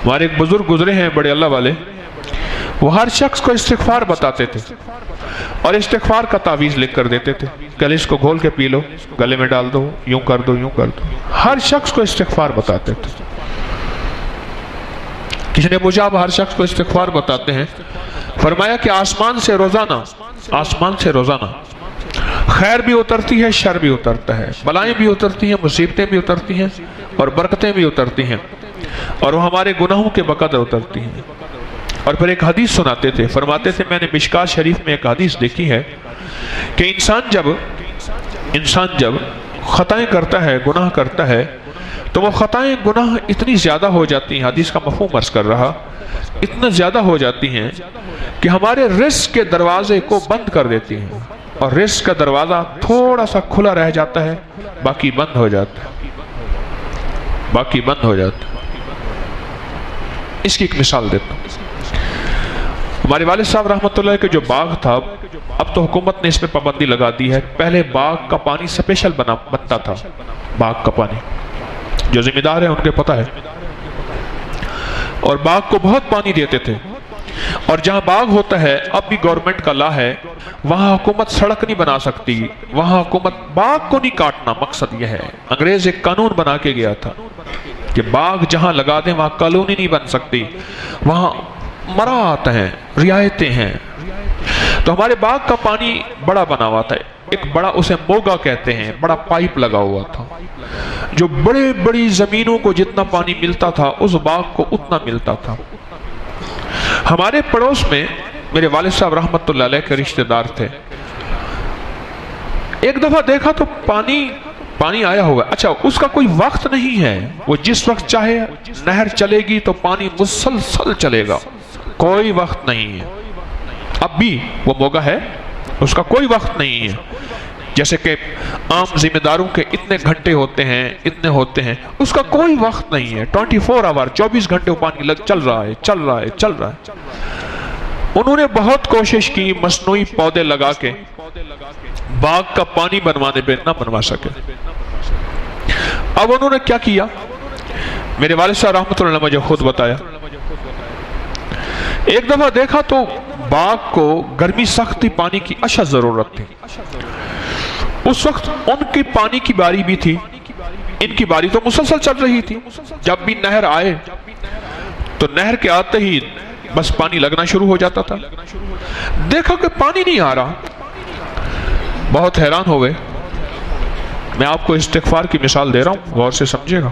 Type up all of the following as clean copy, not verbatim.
ہمارے ایک بزرگ گزرے ہیں بڑے اللہ والے، وہ ہر شخص کو استغفار بتاتے تھے اور استغفار کا تعویذ لکھ کر دیتے تھے کہ اس کو گھول کے پی لو، گلے میں ڈال دو، یوں کر دو، یوں کر دو. ہر شخص کو استغفار بتاتے تھے. کسی نے پوچھا آپ ہر شخص کو استغفار بتاتے ہیں؟ فرمایا کہ آسمان سے روزانہ خیر بھی اترتی ہے، شر بھی اترتا ہے، بلائیں بھی اترتی ہیں، مصیبتیں بھی اترتی ہیں اور برکتیں بھی اترتی ہیں، اور وہ ہمارے گناہوں کے بقدر اترتی ہیں. اور پھر ایک حدیث سناتے تھے، فرماتے تھے میں نے مشکات شریف میں ایک حدیث دیکھی ہے کہ انسان جب خطائیں کرتا ہے، گناہ کرتا ہے، تو وہ خطائیں گناہ اتنی زیادہ ہو جاتی ہیں، حدیث کا مفہوم عرض کر رہا، اتنا زیادہ ہو جاتی ہیں کہ ہمارے رزق کے دروازے کو بند کر دیتی ہیں، اور رزق کا دروازہ تھوڑا سا کھلا رہ جاتا ہے، باقی بند ہو جاتا ہے. اس کی ایک مثال دیتا ہوں. ہمارے والد صاحب رحمۃ اللہ کے جو باغ تھا، اب تو حکومت نے اس میں پابندی لگا دی ہے، پہلے باغ کا پانی سپیشل بنتا تھا. باغ کا پانی جو ذمہ دار ہیں ان کے پتہ ہے، اور باغ کو بہت پانی دیتے تھے. اور جہاں باغ ہوتا ہے، اب بھی گورنمنٹ کا لا ہے، وہاں حکومت سڑک نہیں بنا سکتی، وہاں حکومت باغ کو نہیں کاٹنا. مقصد یہ ہے، انگریز ایک قانون بنا کے گیا تھا کہ باغ جہاں لگا دیں وہاں کالونی نہیں بن سکتی، وہاں مراعات ہیں، رعایتیں ہیں. تو ہمارے باغ کا پانی بڑا بنا ہوا تھا، ایک بڑا، اسے موگا کہتے ہیں، بڑا پائپ لگا ہوا تھا، جو بڑی زمینوں کو جتنا پانی ملتا تھا اس باغ کو اتنا ملتا تھا. ہمارے پڑوس میں میرے والد صاحب رحمت اللہ علیہ کے رشتہ دار تھے. ایک دفعہ دیکھا تو پانی آیا ہوا. اچھا، اس کا کوئی وقت نہیں ہے، وہ جس وقت چاہے نہر چلے گی تو پانی مسلسل چلے گا، کوئی وقت نہیں ہے. اب بھی وہ موگا ہے، اس کا کوئی وقت نہیں ہے. جیسے کہ عام ذمہ داروں کے اتنے گھنٹے ہوتے ہیں، اس کا کوئی وقت نہیں ہے. 24 آور 24 گھنٹے وہ پانی چل رہا ہے. انہوں نے بہت کوشش کی مصنوعی پودے لگا کے، باغ کا پانی بنوانے پہ نہ بنوا سکے. اب انہوں نے کیا کیا، میرے والد صاحب رحمۃ اللہ نے مجھے خود بتایا. ایک دفعہ دیکھا تو باغ کو گرمی سختی پانی کی اشد ضرورت تھی. اس وقت ان کی پانی کی باری بھی تھی، ان کی باری تو مسلسل چل رہی تھی. جب بھی نہر آئے تو نہر کے آتے ہی بس پانی لگنا شروع ہو جاتا تھا. دیکھا کہ پانی نہیں آ رہا، بہت حیران ہو گئے. میں آپ کو استغفار کی مثال دے رہا ہوں، غور سے سمجھے گا.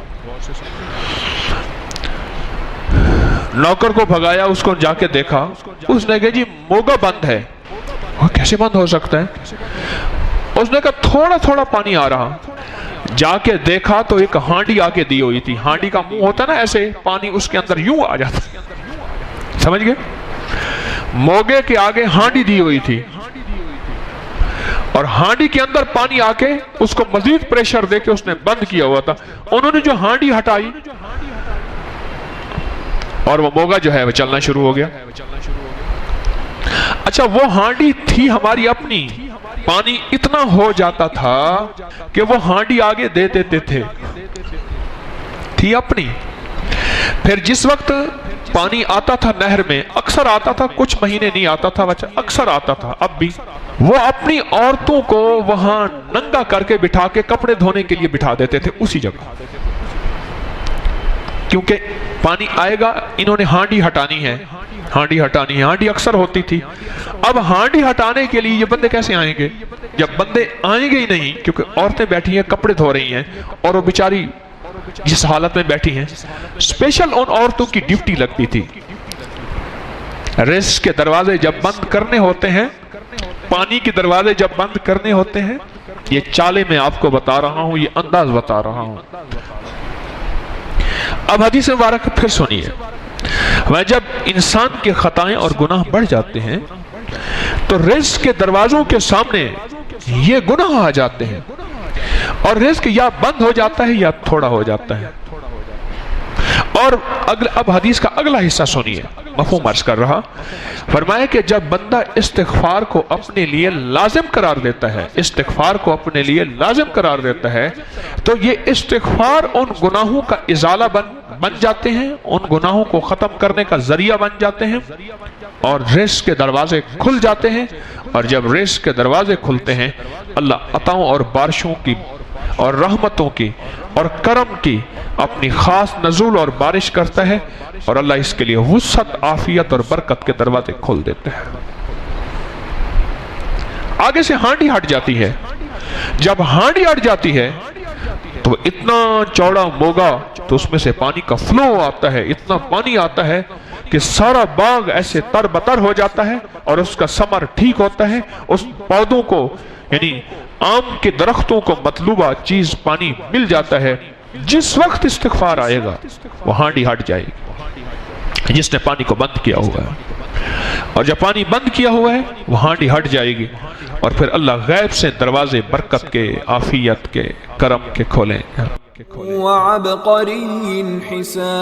نوکر کو بھگایا، اس کو جا کے دیکھا، اس نے کہا جی موگا بند ہے. وہ کیسے بند ہو سکتا ہے؟ اس نے کہا تھوڑا تھوڑا پانی آ رہا. جا کے دیکھا تو ایک ہانڈی آ کے دی ہوئی تھی. ہانڈی کا منہ ہوتا نا ایسے، پانی اس کے اندر یوں آ جاتا. سمجھ گئے؟ موگے کے آگے ہانڈی دی ہوئی تھی، اور ہانڈی کے اندر پانی آ کے اس کو مزید پریشر دے کے اس نے بند کیا ہوا تھا. انہوں نے جو ہانڈی ہٹائی اور وہ موگا جو ہے وہ چلنا شروع ہو گیا. اچھا، وہ ہانڈی تھی ہماری اپنی، پانی اتنا ہو جاتا تھا کہ وہ ہانڈی آگے دے دیتے تھے، تھی اپنی. پھر جس وقت پانی آتا تھا نہر میں، اکثر آتا تھا، کچھ مہینے نہیں آتا تھا، اکثر آتا تھا. اب بھی وہ اپنی عورتوں کو وہاں ننگا کر کے بٹھا کے کپڑے دھونے کے لیے بٹھا دیتے تھے اسی جگہ، کیونکہ پانی آئے گا، انہوں نے ہانڈی ہٹانی ہے. ہانڈی اکثر ہوتی تھی. اب ہانڈی ہٹانے کے لیے یہ بندے کیسے آئیں گے؟ جب بندے آئیں گے ہی نہیں، کیونکہ عورتیں بیٹھی ہیں کپڑے دھو رہی ہیں، اور وہ بیچاری جس حالت میں بیٹھی ہیں، اسپیشل ان عورتوں کی ڈیوٹی لگتی تھی. رزق کے دروازے جب بند کرنے ہوتے ہیں، پانی کے دروازے جب بند کرنے ہوتے ہیں، یہ چالے میں آپ کو بتا رہا ہوں، یہ انداز بتا رہا ہوں. اب حدیث مبارک پھر سنیے. جب انسان کے خطائیں اور گناہ بڑھ جاتے ہیں تو رزق کے دروازوں کے سامنے یہ گناہ آ جاتے ہیں، اور رزق یا بند ہو جاتا ہے یا تھوڑا ہو جاتا ہے. اور اب حدیث کا اگلا حصہ سنیے، مفہوم عرض کر رہا. فرمایا کہ جب بندہ استغفار کو اپنے لیے لازم قرار دیتا ہے، تو یہ استغفار ان گناہوں کا ازالہ بن جاتے ہیں، ان گناہوں کو ختم کرنے کا ذریعہ بن جاتے ہیں، اور رزق کے دروازے کھل جاتے ہیں۔ اور جب رزق کے دروازے کھلتے ہیں، اللہ عطاؤں اور بارشوں کی اور رحمتوں کی اور کرم کی اپنی خاص نزول اور بارش کرتا ہے، اور اللہ اس کے لیے وسعت، عافیت اور برکت کے دروازے کھول دیتے ہیں۔ آگے سے ہانڈی ہٹ جاتی ہے۔ جب ہانڈی ہٹ جاتی ہے تو اتنا چوڑا موگا، تو اس میں سے پانی کا فلو آتا ہے، اتنا پانی آتا ہے کہ سارا باغ ایسے تر بتر ہو جاتا ہے، اور اس کا ثمر ٹھیک ہوتا ہے۔ اس پودوں کو، یعنی آم کے درختوں کو مطلوبہ چیز پانی مل جاتا ہے۔ جس وقت استغفار آئے گا وہ ہانڈی ہٹ جائے گی، جس نے پانی کو بند کیا ہوا ہے۔ اور جب پانی بند کیا ہوا ہے وہ ہانڈی ہٹ جائے گی، اور پھر اللہ غیب سے دروازے برکت کے، عافیت کے، کرم کے کھولیں۔ وعبقری حسان